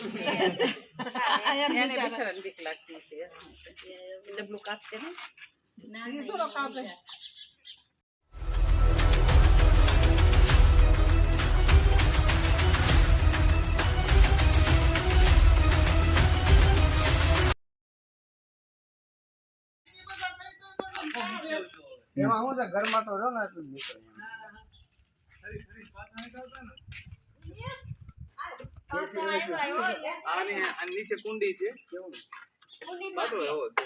એને બિચારાને બીક લાગતી છે ડબલું કાપશે ને ના એ થોડો કાપે એમાં હું છે ઘરમાં તો રહો ને એટલું જ નીકળે આ નીચે કુંડી છે કેવું બાટો એવો છે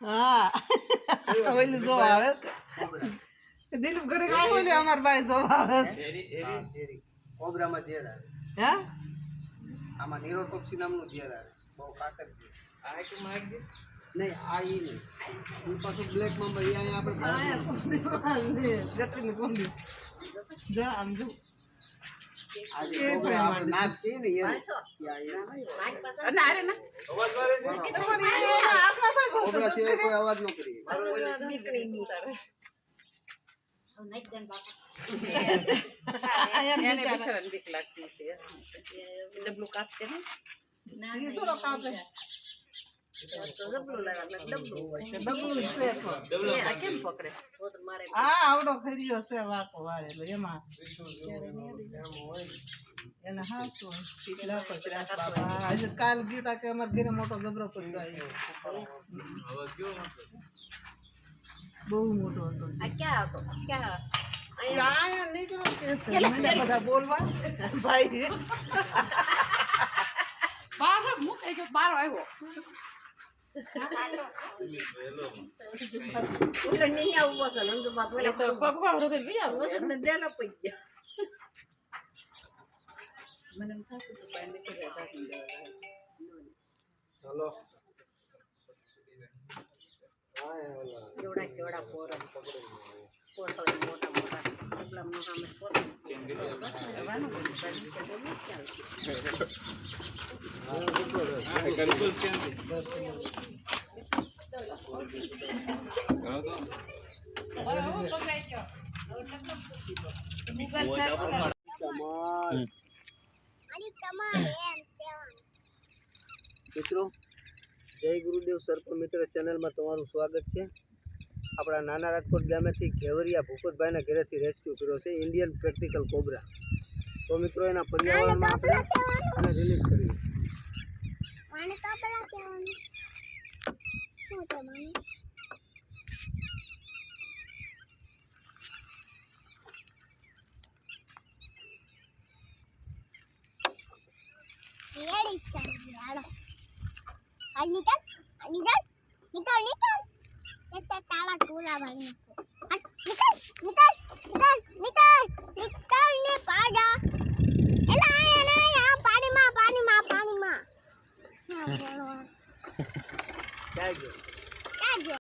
હા ઓલી જો આવે દિલીપ ઘડી કાઈ લે અમાર ભાઈ જો આવે કોબરામાં ઝેર આવે હે આમાં નિરોટોક્સિન નામનું ઝેર આવે બહુ કાતર છે આ કે માગ દે નહીં આ ઈ નહીં ઈ પાછું બ્લેક માં અહીંયા આપણે ગટલી કોંડી જા આમ જો આજે કોબરા આપણે નાક છે ને એ અને અરે ના અવાજ મારે છે કોબરા સિવાય કોઈ અવાજ ન કરી નીકળી નહીં કરે એને બિચારાને બીક લાગતી છે ડબલું કાપશે ને ના એ થોડો કાપે તો ડબલું લાગે ડબલું ડબલું છે ડબલો આ કેમ પકડે તો મારે આ આવડો ખરીયો છે વાકો વાળેલો એમાં એને હાસો કેટલા પચરાસ બાબા આજે કાલ ગીતા કે અમાર ઘરે મોટો ગબરો પડ્યો આવ્યો અવાજ કેવો મતલબ બહુ મોટો હતો આ ક્યાં હતો ક્યાં આયા નીકળો કે છે મને બધા બોલવા ભાઈ બાર મૂકાઈ ગયો બાર આવ્યો ઉલો નહીં આવું બસ નંદ બાત બોલે તો ભગવાન રોતે બીજા બસ ને દેલા પઈ ગયા મને એમ થાતું તો પાણી કે જાતા ચલો આય ઓલા જોડા જોડા પોરા પોટો મોટા મોટા એટલા મોહામે પોતો કેમ કે જવાનું પાણી કે બોલું આ ગરબલ કેમ છે મિત્રો જય ગુરુદેવ સર્પ મિત્ર ચેનલમાં તમારું સ્વાગત છે આપણા નાના રાજકોટ ગામેથી ઘેવરિયા ભૂપતભાઈના ઘરેથી રેસ્ક્યુ કર્યો છે ઇન્ડિયન પ્રેક્ટિકલ કોબરા તો મિત્રો એના પર્યાવરણમાં આપણે આને રિલીઝ કર્યું તાળા ગોળા વાળી પાણીમાં ક્યાં ગયો